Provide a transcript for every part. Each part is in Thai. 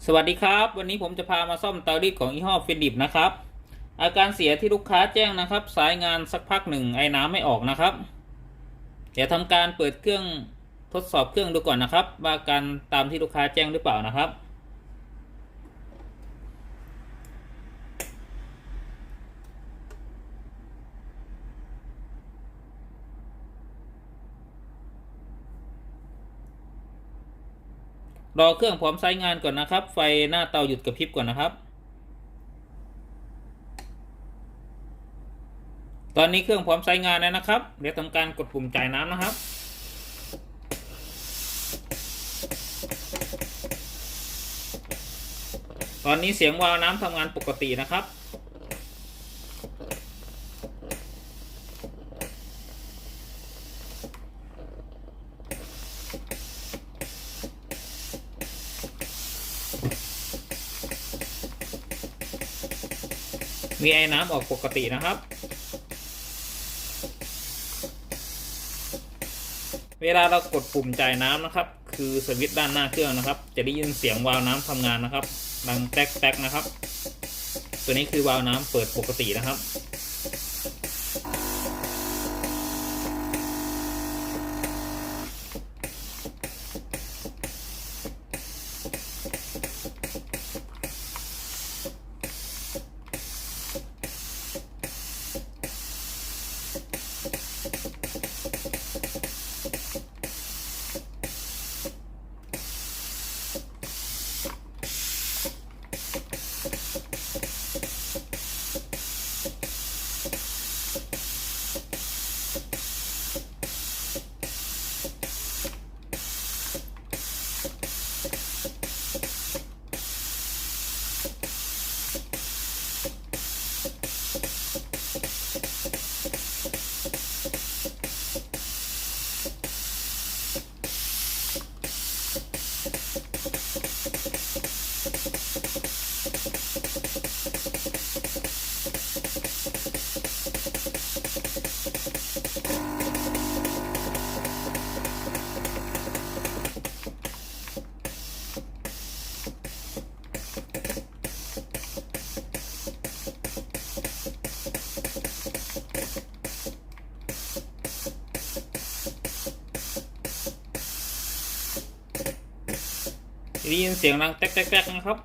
สวัสดีครับวันนี้ผมจะพามาซ่อมเตารีดของยี่ห้อฟิลิปนะครับอาการเสียที่ลูกค้าแจ้งนะครับสายงานสักพักหนึ่งไอ้น้ำไม่ออกนะครับเดี๋ยวทำการเปิดเครื่องทดสอบเครื่องดูก่อนนะครับว่าการตามที่ลูกค้าแจ้งหรือเปล่านะครับรอเครื่องพร้อมใช้งานก่อนนะครับไฟหน้าเตาหยุดกระพริบก่อนนะครับตอนนี้เครื่องพร้อมใช้งานแล้วนะครับเดี๋ยวทำการกดปุ่มจ่ายน้ำนะครับตอนนี้เสียงวาล์วน้ำทำงานปกตินะครับมีไอ้น้ำออกปกตินะครับเวลาเรากดปุ่มจ่ายน้ำนะครับคือสวิตช์ด้านหน้าเครื่องนะครับจะได้ยินเสียงวาล์วน้ำทำงานนะครับดังแต๊กๆนะครับตัวนี้คือวาล์วน้ำเปิดปกตินะครับได้ยินเสียงดังแต๊กๆนะครับ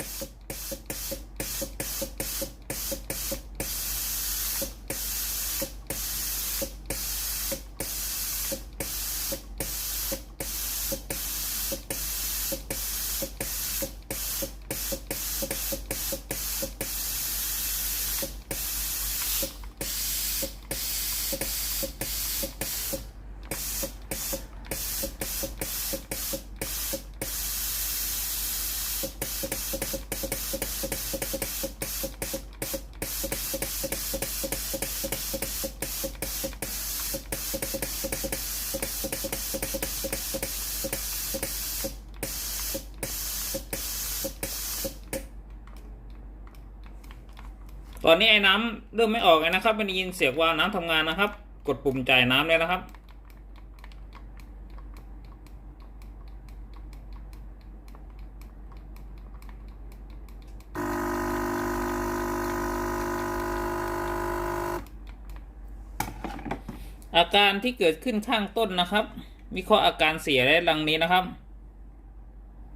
ตอนนี้ไอ้น้ำเริ่มไม่ออกเลยนะครับไม่ได้ยินเสียงวาล์วน้ำทำงานนะครับกดปุ่มจ่ายน้ำเลยนะครับอาการที่เกิดขึ้นข้างต้นนะครับวิเคราะห์อาการเสียได้ดังนี้นะครับ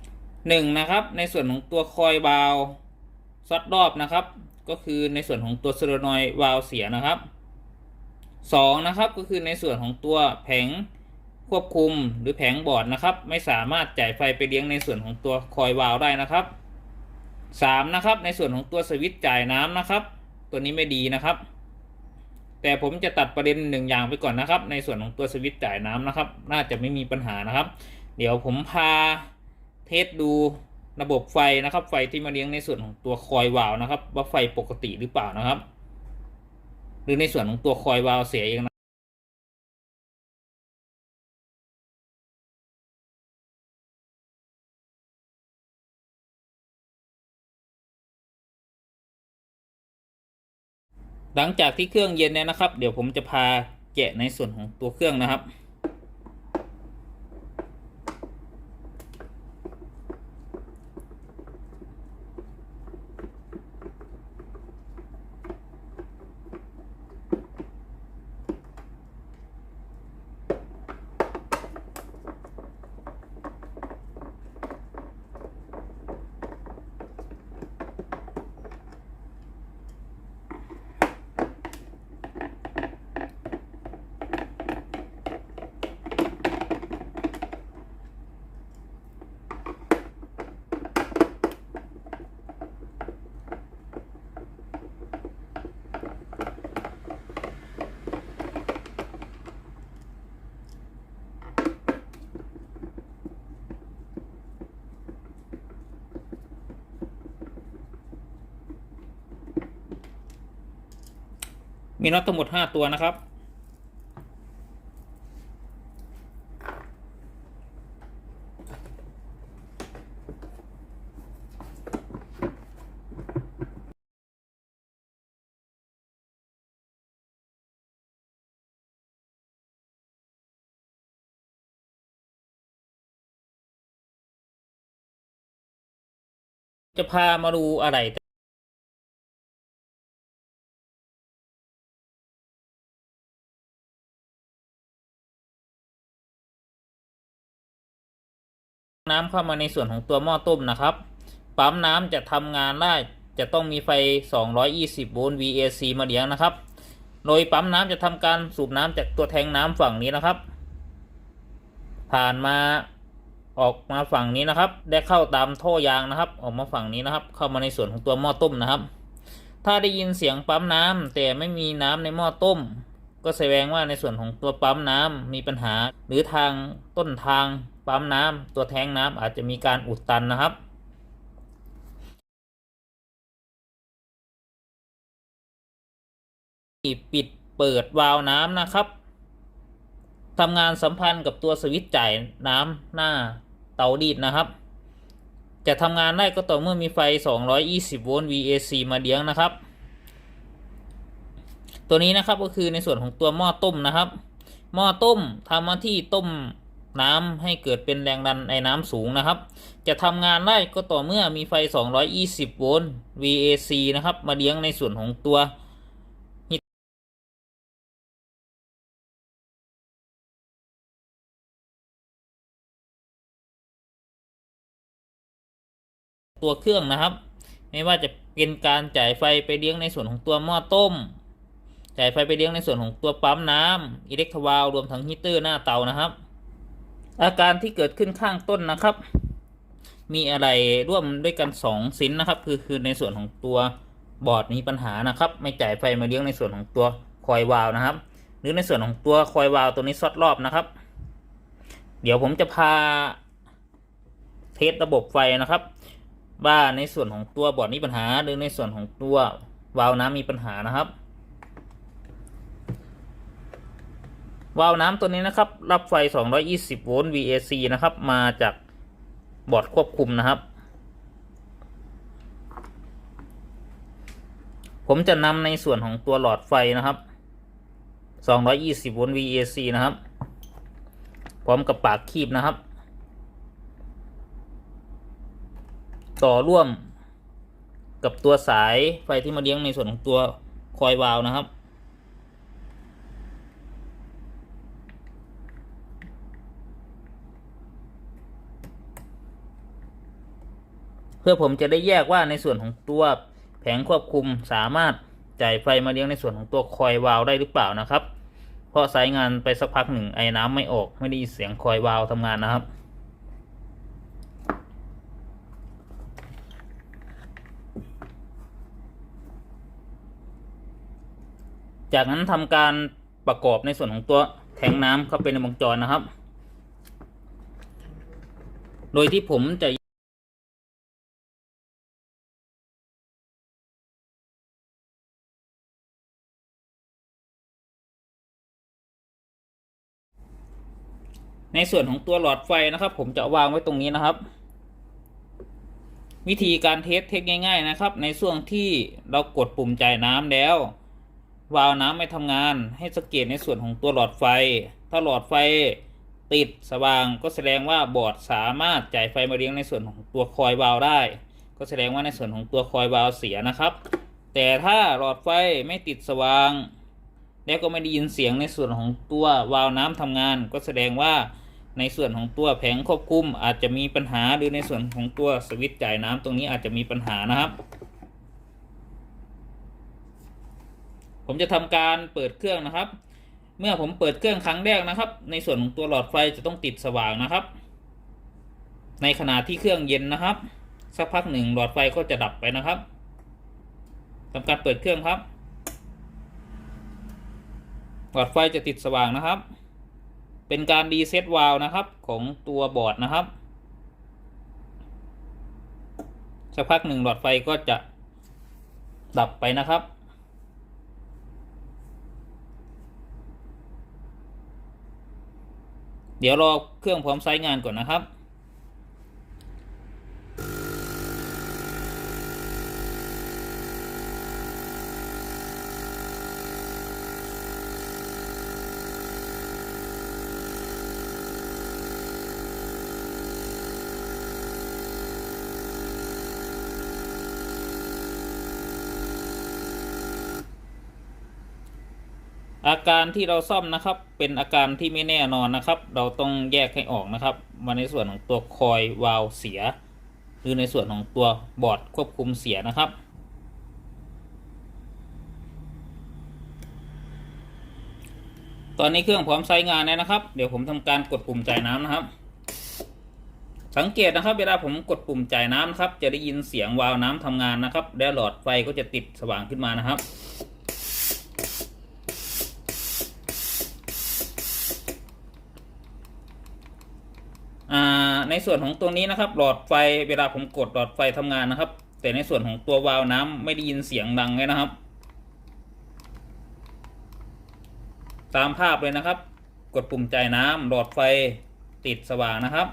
1นะครับในส่วนของตัวคอยล์วาล์วซัดรอบนะครับก็คือในส่วนของตัวโซเลนอยด์วาล์วเสียนะครับ2นะครับก็คือในส่วนของตัวแผงควบคุมหรือแผงบอร์ดนะครับไม่สามารถจ่ายไฟไปเลี้ยงในส่วนของตัวคอยล์วาล์วได้นะครับ3นะครับในส่วนของตัวสวิตช์จ่ายน้ำนะครับตัวนี้ไม่ดีนะครับแต่ผมจะตัดประเด็น1อย่างไปก่อนนะครับในส่วนของตัวสวิตช์จ่ายน้ำนะครับน่าจะไม่มีปัญหานะครับเดี๋ยวผมพาเทสดูระบบไฟนะครับไฟที่มาเลี้ยงในส่วนของตัวคอยล์วาล์วนะครับว่าไฟปกติหรือเปล่านะครับหรือในส่วนของตัวคอยล์วาล์วเสียเองนะหลังจากที่เครื่องเย็นเนี่ยนะครับเดี๋ยวผมจะพาแกะในส่วนของตัวเครื่องนะครับ มีน็อตทั้งหมด5ตัวนะครับจะพามาดูอะไรน้ำเข้ามาในส่วนของตัวหม้อต้มนะครับปั๊มน้ำจะทำงานได้จะต้องมีไฟ220โวลต์ VAC มาเลี้ยงนะครับโดยปั๊มน้ำจะทำการสูบน้ำจากตัวแทงน้ำฝั่งนี้นะครับผ่านมาออกมาฝั่งนี้นะครับได้เข้าตามท่อยางนะครับออกมาฝั่งนี้นะครับเข้ามาในส่วนของตัวหม้อต้มนะครับถ้าได้ยินเสียงปั๊มน้ำแต่ไม่มีน้ำในหม้อต้มก็แสดงว่าในส่วนของตัวปั๊มน้ำมีปัญหาหรือทางต้นทางปั๊มน้ำตัวแทงน้ำอาจจะมีการอุดตันนะครับปิดเปิดวาล์วน้ำนะครับทำงานสัมพันธ์กับตัวสวิตช์จ่ายน้ำหน้าเตารีดนะครับจะทำงานได้ก็ต่อเมื่อมีไฟ220โวลต์ VAC มาเลี้ยงนะครับตัวนี้นะครับก็คือในส่วนของตัวหม้อต้มนะครับหม้อต้มทำหน้าที่ต้มน้ำให้เกิดเป็นแรงดันไอ้น้ำสูงนะครับจะทำงานได้ก็ต่อเมื่อมีไฟ220โวลต์ VAC นะครับมาเลี้ยงในส่วนของตัวเครื่องนะครับไม่ว่าจะเป็นการจ่ายไฟไปเลี้ยงในส่วนของตัวหม้อต้มจ่ายไฟไปเลี้ยงในส่วนของตัวปั๊มน้ำอิเล็กโทรวาลรวมทั้งฮีเตอร์หน้าเตานะครับอาการที่เกิดขึ้นข้างต้นนะครับมีอะไรร่วมด้วยกัน2ชิ้นนะครับคือในส่วนของตัวบอร์ดมีปัญหานะครับไม่จ่ายไฟมาเลี้ยงในส่วนของตัวคอยวาล์วนะครับหรือในส่วนของตัวคอยวาล์วตัวนี้ซอดรอบนะครับเดี๋ยวผมจะพาเทสระบบไฟนะครับว่าในส่วนของตัวบอร์ดมีปัญหาหรือในส่วนของตัววาล์วน้ำมีปัญหานะครับวาล์วน้ำตัวนี้นะครับรับไฟ220โวลต์ VAC นะครับมาจากบอร์ดควบคุมนะครับผมจะนำในส่วนของตัวหลอดไฟนะครับ220โวลต์ VAC นะครับพร้อมกับปากคีบนะครับต่อร่วมกับตัวสายไฟที่มาเลี้ยงในส่วนของตัวคอยวาล์วนะครับเพื่อผมจะได้แยกว่าในส่วนของตัวแผงควบคุมสามารถจ่ายไฟมาเลี้ยงในส่วนของตัวคอยวาล์วได้หรือเปล่านะครับเพราะใช้งานไปสักพักหนึ่งไอ้น้ำไม่ออกไม่ได้ยินเสียงคอยวาล์วทำงานนะครับจากนั้นทำการประกอบในส่วนของตัวแทงน้ำเข้าไปในวงจรนะครับโดยที่ผมจะในส่วนของตัวหลอดไฟนะครับผมจะวางไว้ตรงนี้นะครับวิธีการเทสง่ายๆนะครับในช่วงที่เรากดปุ่มจ่ายน้ำแล้ววาล์วน้ำไม่ทำงานให้สังเกตในส่วนของตัวหลอดไฟถ้าหลอดไฟติดสว่างก็แสดงว่าบอร์ดสามารถจ่ายไฟมาเลี้ยงในส่วนของตัวคอยวาล์วได้ก็แสดงว่าในส่วนของตัวคอยวาล์วเสียนะครับแต่ถ้าหลอดไฟไม่ติดสว่างแล้วก็ไม่ได้ยินเสียงในส่วนของตัววาล์วน้ำทำงานก็แสดงว่าในส่วนของตัวแผงควบคุมอาจจะมีปัญหาหรือในส่วนของตัวสวิตช์จ่ายน้ำตรงนี้อาจจะมีปัญหานะครับผมจะทำการเปิดเครื่องนะครับเมื่อผมเปิดเครื่องครั้งแรกนะครับในส่วนของตัวหลอดไฟจะต้องติดสว่างนะครับในขณะที่เครื่องเย็นนะครับสักพักหนึ่งหลอดไฟก็จะดับไปนะครับทำการเปิดเครื่องครับหลอดไฟจะติดสว่างนะครับเป็นการรีเซ็ตวาล์วนะครับของตัวบอร์ดนะครับสักพักหนึ่งหลอดไฟก็จะดับไปนะครับ เดี๋ยวรอเครื่องพร้อมใช้งานก่อนนะครับอาการที่เราซ่อมนะครับเป็นอาการที่ไม่แน่นอนนะครับเราต้องแยกให้ออกนะครับมาในส่วนของตัวคอยวาล์วเสียหรือในส่วนของตัวบอร์ดควบคุมเสียนะครับตอนนี้เครื่องพร้อมใช้งานแล้วนะครับเดี๋ยวผมทำการกดปุ่มจ่ายน้ำนะครับสังเกตนะครับเวลาผมกดปุ่มจ่ายน้ำครับจะได้ยินเสียงวาล์วน้ำทำงานนะครับและหลอดไฟก็จะติดสว่างขึ้นมานะครับในส่วนของตัวนี้นะครับหลอดไฟเวลาผมกดหลอดไฟทำงานนะครับแต่ในส่วนของตัววาล์วน้ำไม่ได้ยินเสียงดังเลยนะครับตามภาพเลยนะครับกดปุ่มจ่ายน้ำหลอดไฟติดสว่างนะครับ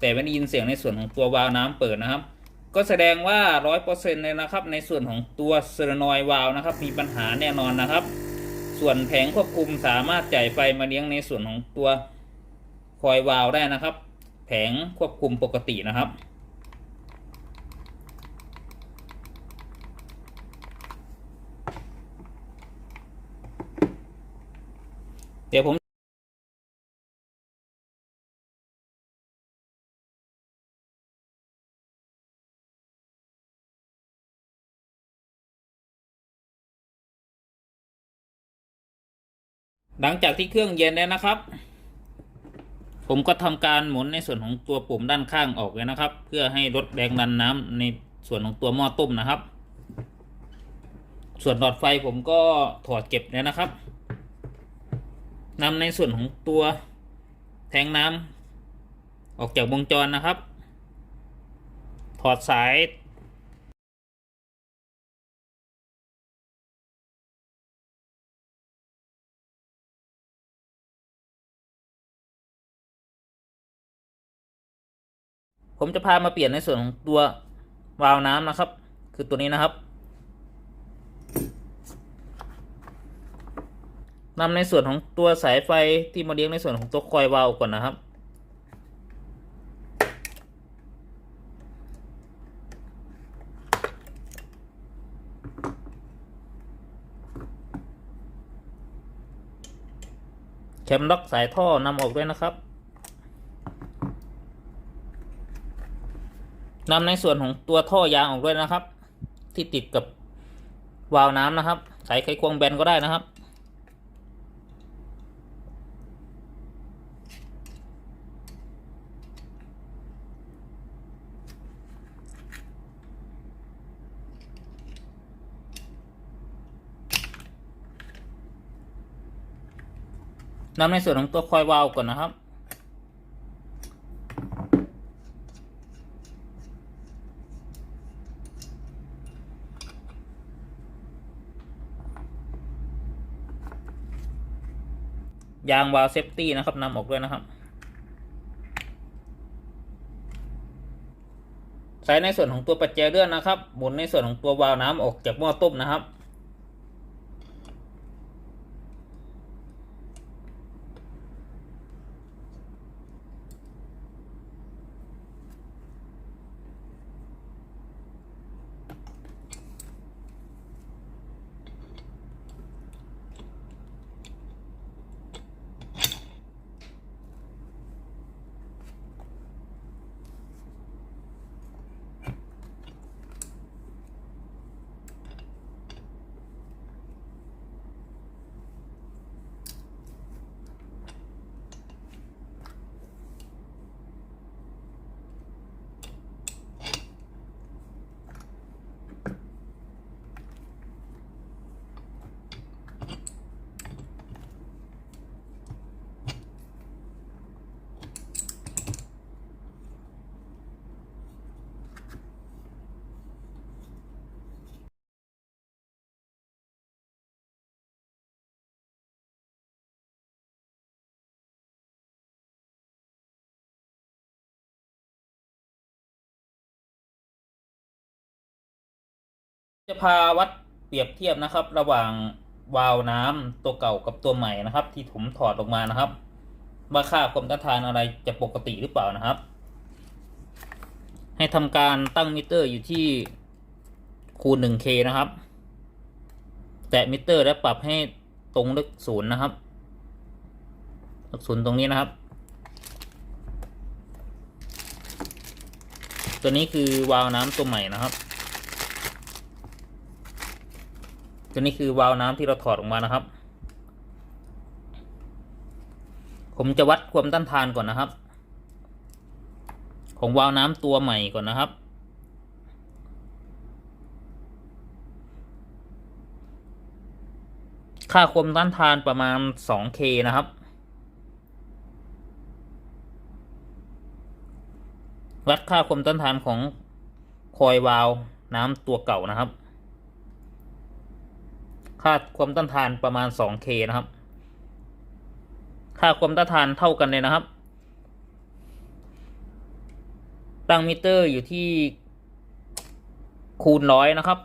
แต่ไม่ได้ยินเสียงในส่วนของตัววาล์วน้ำเปิดนะครับก็แสดงว่า100%เลยนะครับในส่วนของตัวโซเลนอยด์วาล์วนะครับมีปัญหาแน่นอนนะครับส่วนแผงควบคุมสามารถจ่ายไฟมาเลี้ยงในส่วนของตัวคอยวาล์วได้นะครับแผงควบคุมปกตินะครับเดี๋ยวผมหลังจากที่เครื่องเย็นแล้วนะครับผมก็ทำการหมุนในส่วนของตัวปุ่มด้านข้างออกเลยนะครับเพื่อให้ลดแรงดันน้ำในส่วนของตัวหม้อต้มนะครับส่วนหลอดไฟผมก็ถอดเก็บแล้วนะครับนำในส่วนของตัวแทงน้ำออกจากวงจรนะครับถอดสายผมจะพามาเปลี่ยนในส่วนของตัววาล์วน้ำนะครับคือตัวนี้นะครับนำในส่วนของตัวสายไฟที่มาเลี้ยงในส่วนของตัวคอยวาล์วก่อนนะครับแคมล็อกสายท่อนำออกด้วยนะครับนำในส่วนของตัวท่อยางออกด้วยนะครับที่ติดกับวาล์วน้ำนะครับสายไขควงแบนก็ได้นะครับนำในส่วนของตัวคอยวาล์วก่อนนะครับยางวาล์วเซฟตี้นะครับนำออกด้วยนะครับใส่ในส่วนของตัวปัจแจเลื่อนนะครับหมุนในส่วนของตัววาล์วน้ำออกจากหม้อต้มนะครับ จะพาวัดเปรียบเทียบนะครับ ระหว่างวาล์วน้ำตัวเก่ากับตัวใหม่นะครับ ที่ผมถอดออกมานะครับว่าค่าความต้านทานอะไรจะปกติหรือเปล่านะครับ ให้ทำการตั้งมิเตอร์อยู่ที่คูณ 1K นะครับแตะมิเตอร์แล้วปรับให้ตรงเลขศูนย์นะครับเลขศูนย์ตรงนี้นะครับตัวนี้คือวาล์วน้ำตัวใหม่นะครับตัวนี้คือวาล์วน้ำที่เราถอดออกมานะครับผมจะวัดความต้านทานก่อนนะครับของวาล์วน้ำตัวใหม่ก่อนนะครับค่าความต้านทานประมาณ 2K นะครับวัดค่าความต้านทานของคอยวาล์วน้ำตัวเก่านะครับค่าความต้านทานประมาณ 2K นะครับค่าความต้านทานเท่ากันเลยนะครับตั้งมิเตอร์อยู่ที่คูณ 100นะครับ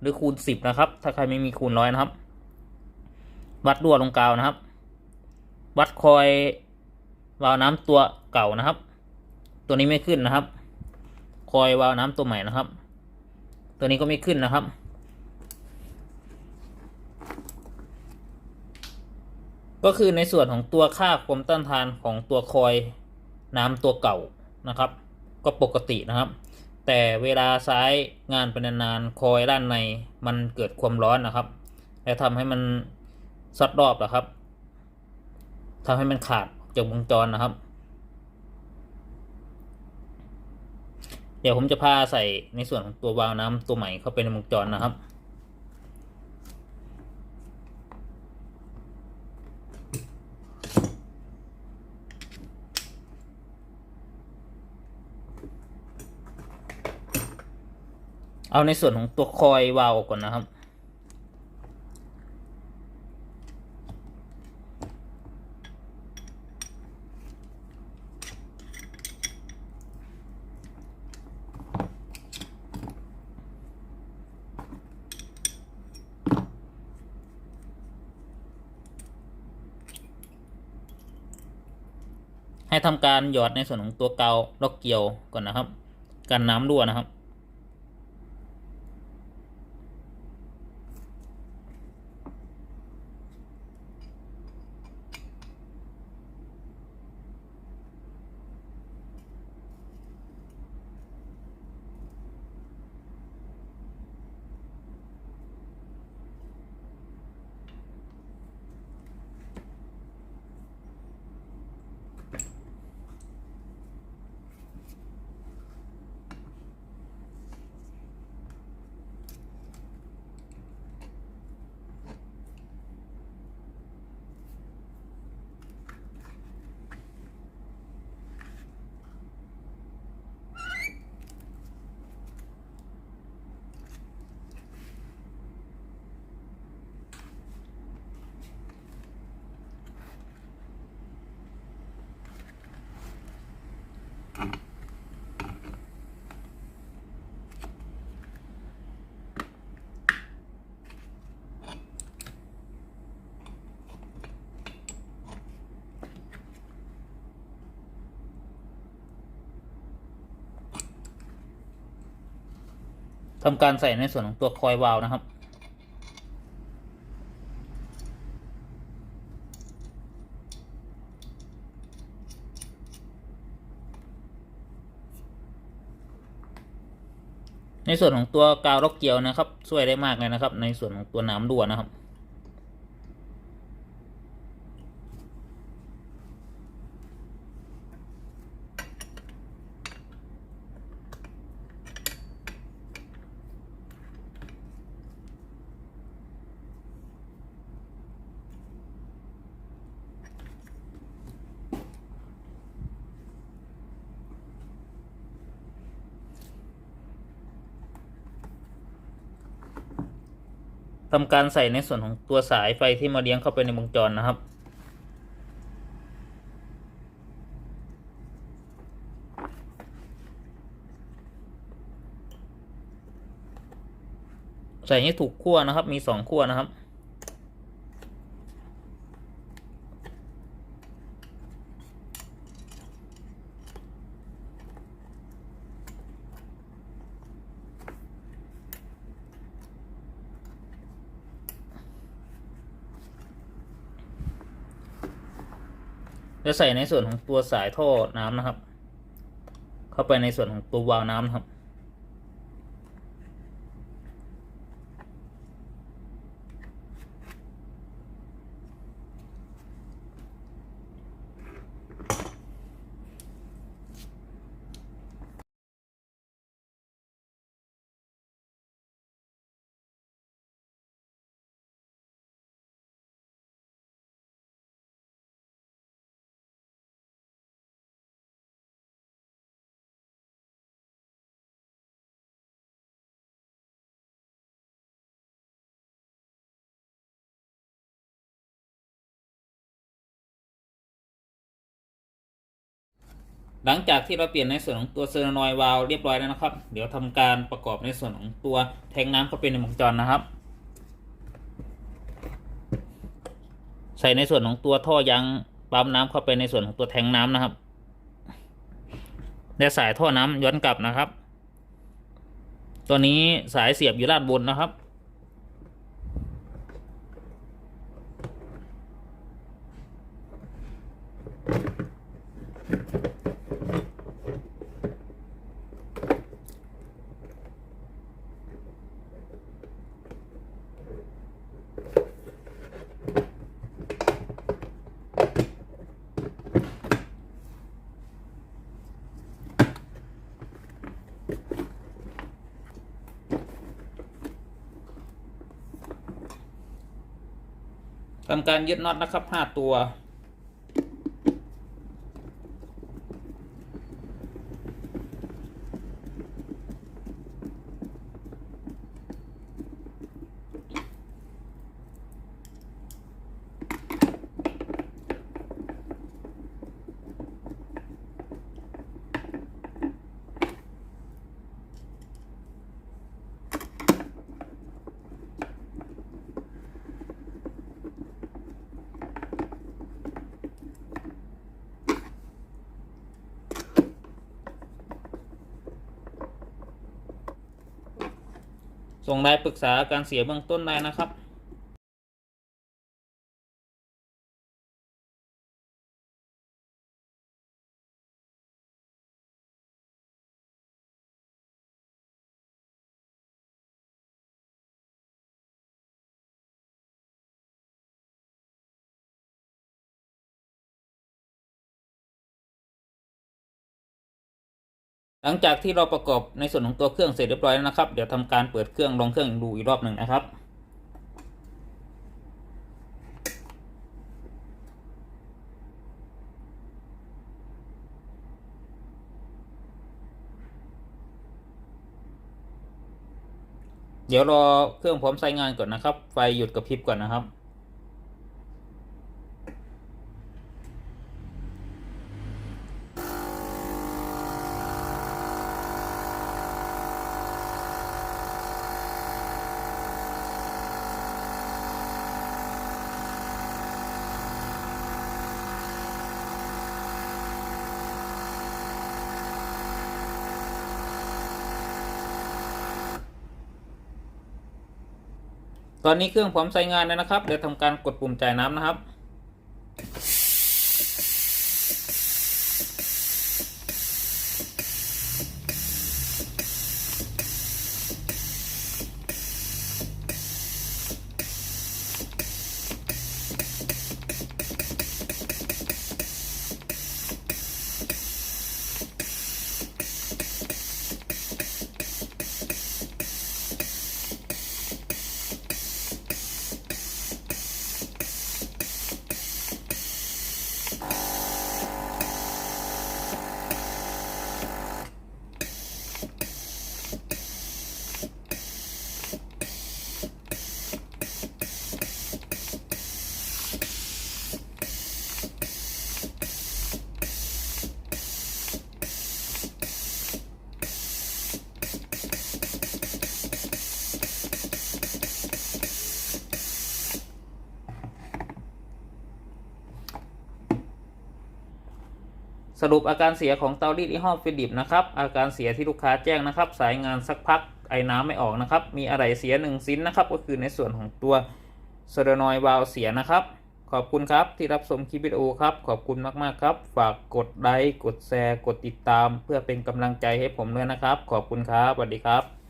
หรือคูณ 10นะครับถ้าใครไม่มีคูณ 100นะครับวัดรั่วลงกาวนะครับวัดคอยวาล์วน้ำตัวเก่านะครับตัวนี้ไม่ขึ้นนะครับคอยวาล์วน้ำตัวใหม่นะครับตัวนี้ก็ไม่ขึ้นนะครับก็คือในส่วนของตัวค่าความต้านทานของตัวคอยน้ำตัวเก่านะครับก็ปกตินะครับแต่เวลาใช้งานเป็นนานๆคอยด้านในมันเกิดความร้อนนะครับและทำให้มันซัดรอบนะครับทำให้มันขาดจากวงจรนะครับเดี๋ยวผมจะพาใส่ในส่วนของตัววาล์วน้ำตัวใหม่เข้าไปในวงจรนะครับเอาในส่วนของตัวคอยวาล์วก่อนนะครับให้ทำการหยอดในส่วนของตัวกาวล็อกเกลียวก่อนนะครับกันน้ำรั่วนะครับทำการใส่ในส่วนของตัวคอยวาล์วนะครับในส่วนของตัวกาวล็อกเกลียวนะครับช่วยได้มากเลยนะครับในส่วนของตัวน้ำรั่วนะครับทำการใส่ในส่วนของตัวสายไฟที่มาเลี้ยงเข้าไปในวงจรนะครับ ใส่ให้ถูกขั้วนะครับมี2ขั้วนะครับจะใส่ในส่วนของตัวสายท่อน้ำนะครับเข้าไปในส่วนของตัววาล์วน้ำนะครับหลังจากที่เราเปลี่ยนในส่วนของตัวโซเลนอยด์วาล์วเรียบร้อยแล้วนะครับเดี๋ยวทำการประกอบในส่วนของตัวแทงน้ำเข้าไปในวงจรนะครับ ใส่ในส่วนของตัวท่อยางปั๊มน้ำเข้าไปในส่วนของตัวแทงน้ำนะครับและสายท่อน้ำย้อนกลับนะครับตัวนี้สายเสียบอยู่ด้านบนนะครับทำการยึดน็อตนะครับ5ตัวส่งไลน์ปรึกษาการเสียเบื้องต้นได้นะครับหลังจากที่เราประกอบในส่วนของตัวเครื่องเสร็จเรียบร้อยแล้วนะครับเดี๋ยวทำการเปิดเครื่องลองเครื่องดูอีกรอบหนึ่งนะครับเดี๋ยวรอเครื่องพร้อมใช้งานก่อนนะครับไฟหยุดกระพริบก่อนนะครับตอนนี้เครื่องพร้อมใช้งานแล้วนะครับเดี๋ยวทำการกดปุ่มจ่ายน้ำนะครับ สรุปอาการเสียของเตารีดยี่ห้อฟิลิปนะครับอาการเสียที่ลูกค้าแจ้งนะครับสายงานสักพักไอน้ำไม่ออกนะครับมีอะไรเสีย1ชิ้นนะครับก็คือในส่วนของตัวโซเลนอยด์วาล์วเสียนะครับขอบคุณครับที่รับชมคลิปวิดีโอครับขอบคุณมากๆครับฝากกดไลค์กดแชร์กดติดตามเพื่อเป็นกำลังใจให้ผมด้วยนะครับขอบคุณครับสวัสดีครับ